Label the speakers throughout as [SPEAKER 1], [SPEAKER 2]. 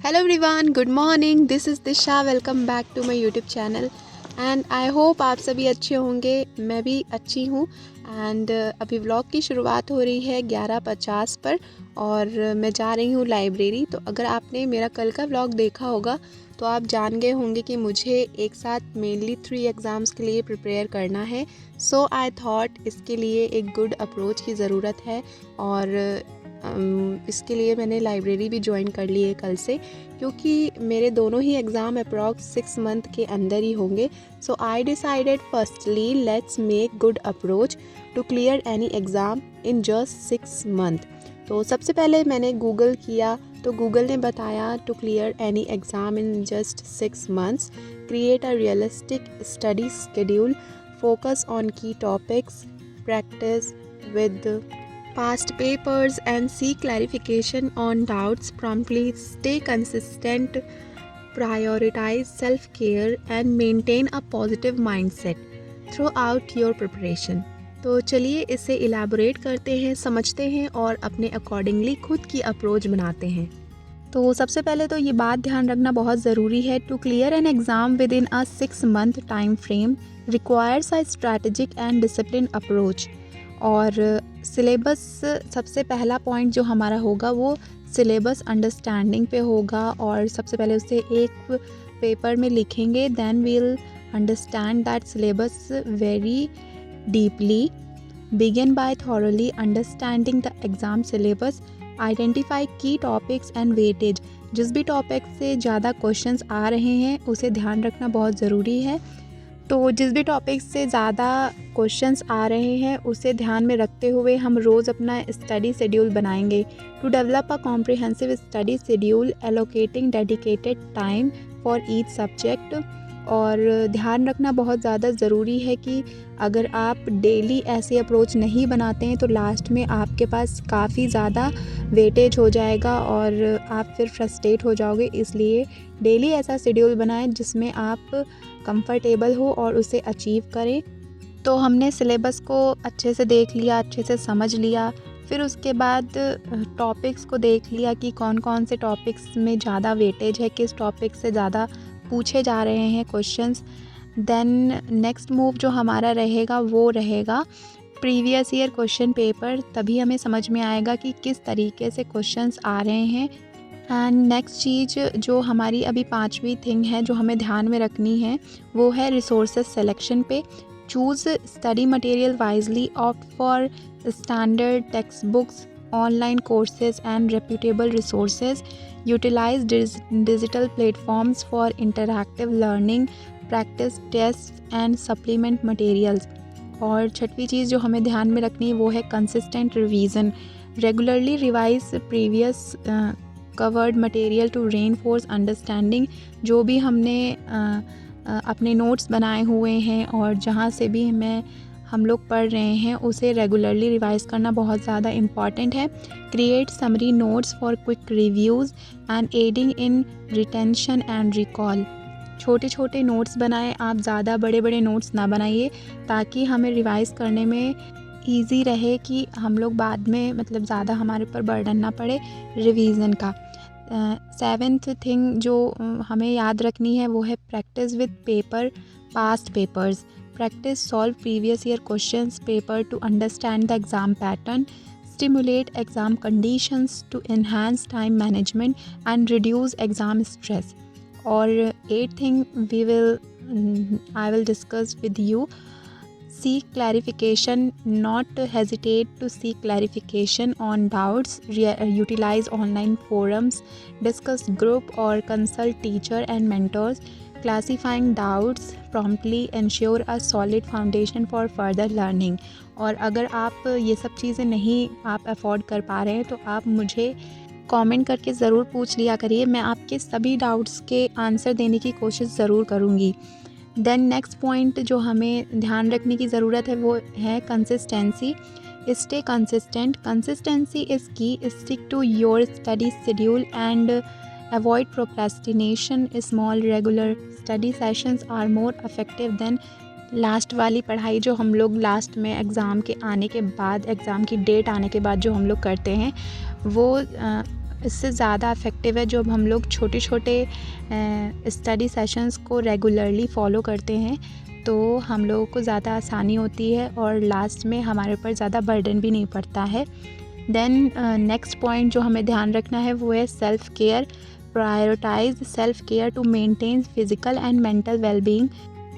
[SPEAKER 1] Hello everyone, good morning. This is Disha. Welcome back to my YouTube channel. And I hope आप सभी अच्छे होंगे. मैं भी अच्छी हूँ. एंड अभी व्लॉग की शुरुआत हो रही है 11:50 पर और मैं जा रही हूँ लाइब्रेरी. तो अगर आपने मेरा कल का व्लॉग देखा होगा तो आप जान गए होंगे कि मुझे एक साथ मेनली 3 एग्ज़ाम्स के लिए प्रिपेयर करना है. सो आई थॉट इसके लिए एक गुड अप्रोच की ज़रूरत है और इसके लिए मैंने लाइब्रेरी भी ज्वाइन कर ली है कल से, क्योंकि मेरे दोनों ही एग्ज़ाम अप्रॉक्स 6 मंथ के अंदर ही होंगे. So I decided firstly let's make good approach to clear any exam in just 6 month. तो सबसे पहले मैंने गूगल किया तो गूगल ने बताया to clear any exam in just 6 months create a realistic study schedule, focus on key topics, practice with past papers and seek clarification on doubts promptly, stay consistent, prioritize self-care and maintain a positive mindset throughout your preparation. तो चलिए इसे elaborate करते हैं, समझते हैं और अपने accordingly खुद की अप्रोच बनाते हैं. तो सबसे पहले तो ये बात ध्यान रखना बहुत ज़रूरी है. To clear an exam within a 6 month time frame requires a strategic and discipline approach. और सिलेबस, सबसे पहला पॉइंट जो हमारा होगा वो सिलेबस अंडरस्टैंडिंग पे होगा. और सबसे पहले उसे एक पेपर में लिखेंगे, then we'll understand that syllabus very deeply. Begin by thoroughly understanding the exam syllabus, identify key topics and weightage. जिस भी टॉपिक से ज़्यादा क्वेश्चंस आ रहे हैं उसे ध्यान रखना बहुत ज़रूरी है. तो जिस भी टॉपिक से ज़्यादा क्वेश्चंस आ रहे हैं उसे ध्यान में रखते हुए हम रोज़ अपना स्टडी शेड्यूल बनाएंगे. To develop a comprehensive study schedule allocating dedicated time for each subject. और ध्यान रखना बहुत ज़्यादा ज़रूरी है कि अगर आप डेली ऐसे अप्रोच नहीं बनाते हैं तो लास्ट में आपके पास काफ़ी ज़्यादा वेटेज हो जाएगा और आप फिर फ्रस्ट्रेट हो जाओगे. इसलिए डेली ऐसा शेड्यूल बनाएं जिसमें आप कंफर्टेबल हो और उसे अचीव करें. तो हमने सिलेबस को अच्छे से देख लिया, अच्छे से समझ लिया. फिर उसके बाद टॉपिक्स को देख लिया कि कौन कौन से टॉपिक्स में ज़्यादा वेटेज है, किस टॉपिक से ज़्यादा पूछे जा रहे हैं क्वेश्चंस. देन नेक्स्ट मूव जो हमारा रहेगा वो रहेगा प्रीवियस ईयर क्वेश्चन पेपर. तभी हमें समझ में आएगा कि किस तरीके से क्वेश्चंस आ रहे हैं. एंड नेक्स्ट चीज़ जो हमारी अभी 5वीं थिंग है जो हमें ध्यान में रखनी है वो है रिसोर्सेज सिलेक्शन पे. Choose study material wisely, opt for standard text books, online courses and reputable resources. Utilise digital platforms for interactive learning, practice test and supplement materials. और छठवीं चीज़ जो हमें ध्यान में रखनी है वो है consistent revision. Regularly revise previous covered material to reinforce understanding. जो भी हमने अपने नोट्स बनाए हुए हैं और जहाँ से भी हम लोग पढ़ रहे हैं उसे रेगुलरली रिवाइज करना बहुत ज़्यादा इम्पॉर्टेंट है. Create summary notes for quick reviews and adding in retention and recall. छोटे छोटे नोट्स बनाएं आप, ज़्यादा बड़े बड़े नोट्स ना बनाइए ताकि हमें रिवाइज़ करने में ईज़ी रहे कि हम लोग बाद में ज़्यादा हमारे ऊपर बर्डन ना पड़े रिवीजन का. 7th थिंग जो हमें याद रखनी है वो है practice with paper past papers. Practice solve previous year questions paper to understand the exam pattern. Stimulate exam conditions to enhance time management and reduce exam stress. और 8th thing I will discuss with you. Seek clarification, not hesitate to seek clarification on doubts. Utilize online forums, discuss group or consult teacher and mentors. Classifying doubts promptly ensure a solid foundation for further learning. और अगर आप ये सब चीज़ें नहीं आप afford कर पा रहे हैं तो आप मुझे कमेंट करके ज़रूर पूछ लिया करिए. मैं आपके सभी डाउट्स के आंसर देने की कोशिश ज़रूर करूँगी. देन नेक्स्ट पॉइंट जो हमें ध्यान रखने की ज़रूरत है वो है consistency. Stay consistent. Consistency is key. Stick to your study schedule and avoid procrastination. Small regular study sessions are more effective than last वाली पढ़ाई जो हम लोग लास्ट में एग्ज़ाम के आने के बाद, एग्ज़ाम की डेट आने के बाद जो हम लोग करते हैं वो इससे ज़्यादा इफ़ेक्टिव है जब हम लोग छोटे छोटे स्टडी सेशंस को रेगुलरली फॉलो करते हैं, तो हम लोगों को ज़्यादा आसानी होती है और लास्ट में हमारे ऊपर ज़्यादा बर्डन भी नहीं पड़ता है। देन नेक्स्ट पॉइंट जो हमें ध्यान रखना है वो है self care. Prioritize self care to maintain physical and mental wellbeing.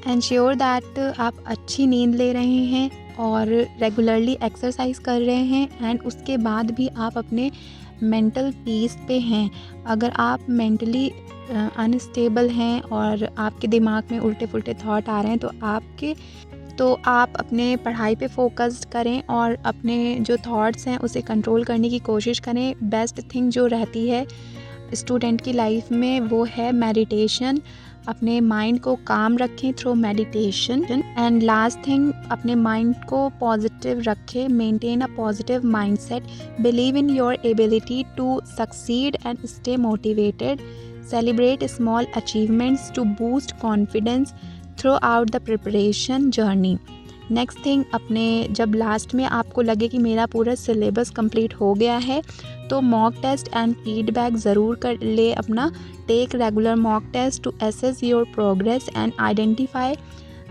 [SPEAKER 1] Ensure that आप अच्छी नींद ले रहे हैं और रेगुलरली एक्सरसाइज कर रहे हैं, एंड उसके बाद भी आप अपने मेंटल पीस पे हैं। अगर आप मेंटली अनस्टेबल हैं और आपके दिमाग में उल्टे पुल्टे थॉट आ रहे हैं, तो आप अपने पढ़ाई पे फोकस्ड करें और अपने जो थॉट्स हैं उसे कंट्रोल करने की कोशिश करें। बेस्ट थिंग जो रहती है स्टूडेंट की लाइफ में वो है मेडिटेशन। अपने माइंड को काम रखें through meditation. And last thing, अपने माइंड को पॉजिटिव रखें। Maintain a positive mindset. Believe in your ability to succeed and stay motivated. Celebrate small achievements to boost confidence throughout the preparation journey. Next thing, अपने जब last में आपको लगे कि मेरा पूरा सिलेबस कंप्लीट हो गया है, तो मॉक टेस्ट एंड फीडबैक ज़रूर कर ले अपना। Take regular mock test to assess your progress and identify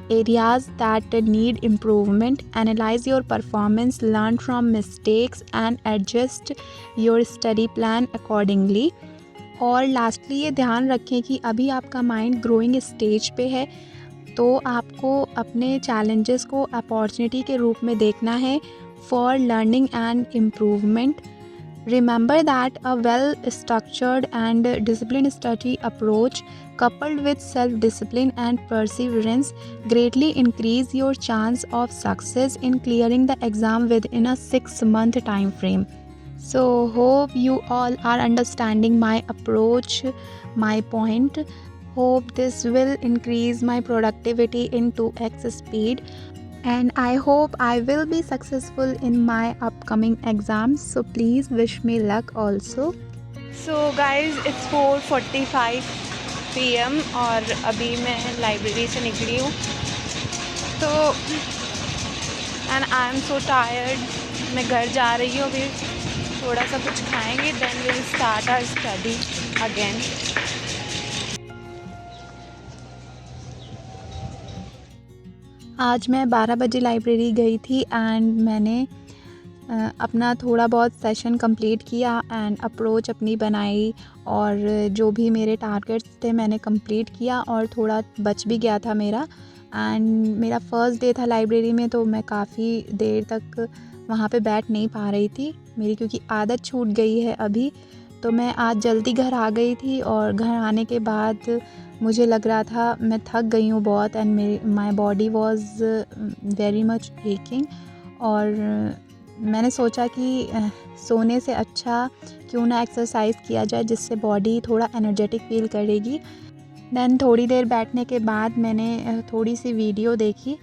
[SPEAKER 1] areas that need improvement. Analyze your performance, learn from mistakes and adjust your study plan accordingly. और lastly ये ध्यान रखें कि अभी आपका माइंड ग्रोइंग स्टेज पे है, तो आपको अपने चैलेंजेस को अपॉर्चुनिटी के रूप में देखना है for learning and improvement. Remember that a well-structured and disciplined study approach coupled with self-discipline and perseverance greatly increase your chance of success in clearing the exam within a 6-month time frame. So hope you all are understanding my approach, my point. Hope this will increase my productivity in 2x speed, and I hope I will be successful in my upcoming exams. So please wish me luck also. So guys, it's 4:45 PM और अभी मैं library से निकली हूँ, तो and I am so tired. मैं घर जा रही हूँ, अभी थोड़ा सा कुछ खाएंगे, then will start our study again. आज मैं 12 बजे लाइब्रेरी गई थी एंड मैंने अपना थोड़ा बहुत सेशन कंप्लीट किया एंड अप्रोच अपनी बनाई, और जो भी मेरे टारगेट्स थे मैंने कंप्लीट किया, और थोड़ा बच भी गया था मेरा। एंड मेरा फ़र्स्ट डे था लाइब्रेरी में, तो मैं काफ़ी देर तक वहाँ पे बैठ नहीं पा रही थी मेरी, क्योंकि आदत छूट गई है अभी। तो मैं आज जल्दी घर आ गई थी, और घर आने के बाद मुझे लग रहा था मैं थक गई हूँ बहुत, and my body was very much aching. और मैंने सोचा कि सोने से अच्छा क्यों ना एक्सरसाइज किया जाए, जिससे बॉडी थोड़ा एनर्जेटिक फील करेगी। देन थोड़ी देर बैठने के बाद मैंने थोड़ी सी वीडियो देखी।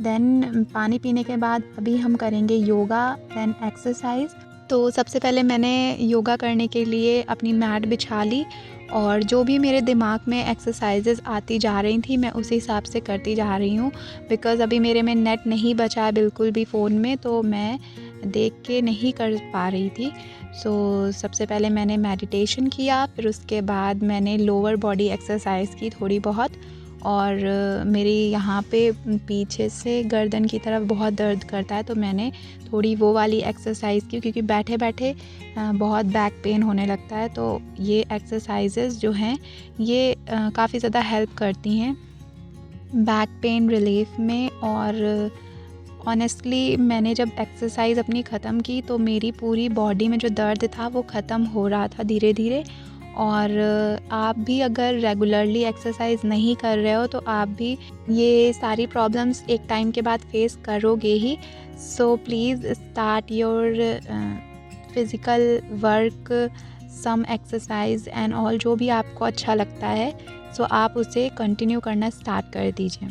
[SPEAKER 1] देन पानी पीने के बाद अभी हम करेंगे योगा देन एक्सरसाइज। तो सबसे पहले मैंने योगा करने के लिए अपनी मैट बिछा ली, और जो भी मेरे दिमाग में एक्सरसाइजेज आती जा रही थी मैं उसी हिसाब से करती जा रही हूँ, बिकॉज़ अभी मेरे में नेट नहीं बचा है बिल्कुल भी फ़ोन में, तो मैं देख के नहीं कर पा रही थी। सो सबसे पहले मैंने मेडिटेशन किया, फिर उसके बाद मैंने लोअर बॉडी एक्सरसाइज की थोड़ी बहुत, और मेरी यहाँ पे पीछे से गर्दन की तरफ बहुत दर्द करता है, तो मैंने थोड़ी वो वाली एक्सरसाइज की, क्योंकि बैठे बैठे बहुत बैक पेन होने लगता है। तो ये एक्सरसाइजेज़ जो हैं ये काफ़ी ज़्यादा हेल्प करती हैं बैक पेन रिलीफ में। और ऑनेस्टली मैंने जब एक्सरसाइज अपनी ख़त्म की, तो मेरी पूरी बॉडी में जो दर्द था वो ख़त्म हो रहा था धीरे धीरे। और आप भी अगर रेगुलरली एक्सरसाइज नहीं कर रहे हो, तो आप भी ये सारी प्रॉब्लम्स एक टाइम के बाद फेस करोगे ही। So please start your physical work, some exercise and all, जो भी आपको अच्छा लगता है, सो आप उसे कंटिन्यू करना स्टार्ट कर दीजिए।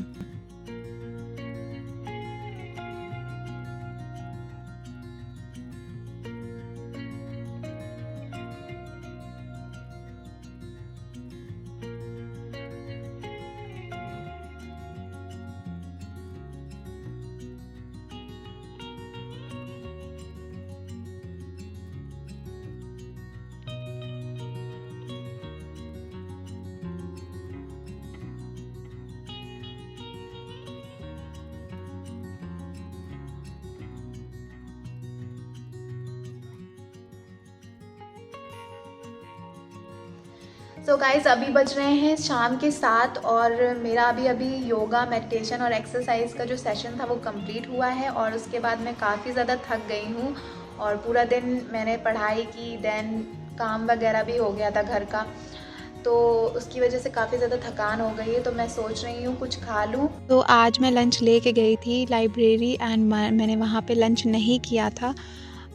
[SPEAKER 1] सो गाइज़ अभी बज रहे हैं शाम के 7 और मेरा अभी अभी योगा मेडिटेशन और एक्सरसाइज का जो सेशन था वो कंप्लीट हुआ है और उसके बाद मैं काफ़ी ज़्यादा थक गई हूँ और पूरा दिन मैंने पढ़ाई की, देन काम वगैरह भी हो गया था घर का, तो उसकी वजह से काफ़ी ज़्यादा थकान हो गई है। तो मैं सोच रही हूँ कुछ खा लूँ। तो आज मैं लंच लेके गई थी लाइब्रेरी एंड मैंने वहाँ पे लंच नहीं किया था।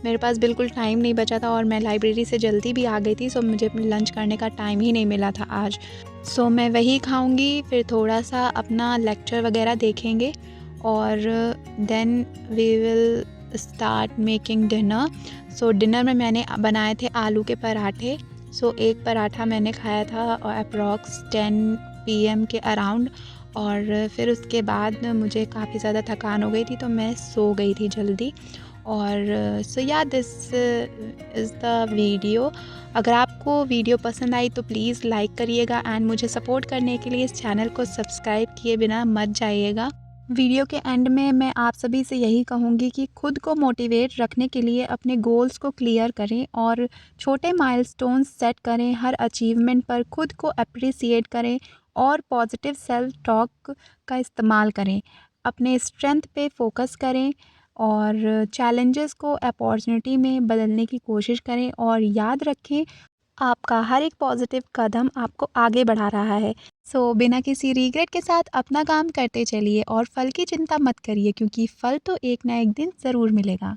[SPEAKER 1] मेरे पास बिल्कुल टाइम नहीं बचा था और मैं लाइब्रेरी से जल्दी भी आ गई थी, सो मुझे लंच करने का टाइम ही नहीं मिला था आज। सो मैं वही खाऊंगी, फिर थोड़ा सा अपना लेक्चर वगैरह देखेंगे और then we will start making dinner. So dinner में मैंने बनाए थे आलू के पराठे। सो एक पराठा मैंने खाया था अप्रॉक्स 10 PM के अराउंड और फिर उसके बाद मुझे काफ़ी ज़्यादा थकान हो गई थी, तो मैं सो गई थी जल्दी। और सो या दिस इज़ द वीडियो। अगर आपको वीडियो पसंद आई तो प्लीज़ लाइक करिएगा एंड मुझे सपोर्ट करने के लिए इस चैनल को सब्सक्राइब किए बिना मत जाइएगा। वीडियो के एंड में मैं आप सभी से यही कहूँगी कि खुद को मोटिवेट रखने के लिए अपने गोल्स को क्लियर करें और छोटे माइलस्टोन्स सेट करें। हर अचीवमेंट पर खुद को अप्रिसिएट करें और पॉजिटिव सेल्फ टॉक का इस्तेमाल करें। अपने स्ट्रेंथ पे फोकस करें और चैलेंजेस को अपॉर्चुनिटी में बदलने की कोशिश करें और याद रखें आपका हर एक पॉजिटिव कदम आपको आगे बढ़ा रहा है। सो बिना किसी रिग्रेट के साथ अपना काम करते चलिए और फल की चिंता मत करिए, क्योंकि फल तो एक ना एक दिन ज़रूर मिलेगा।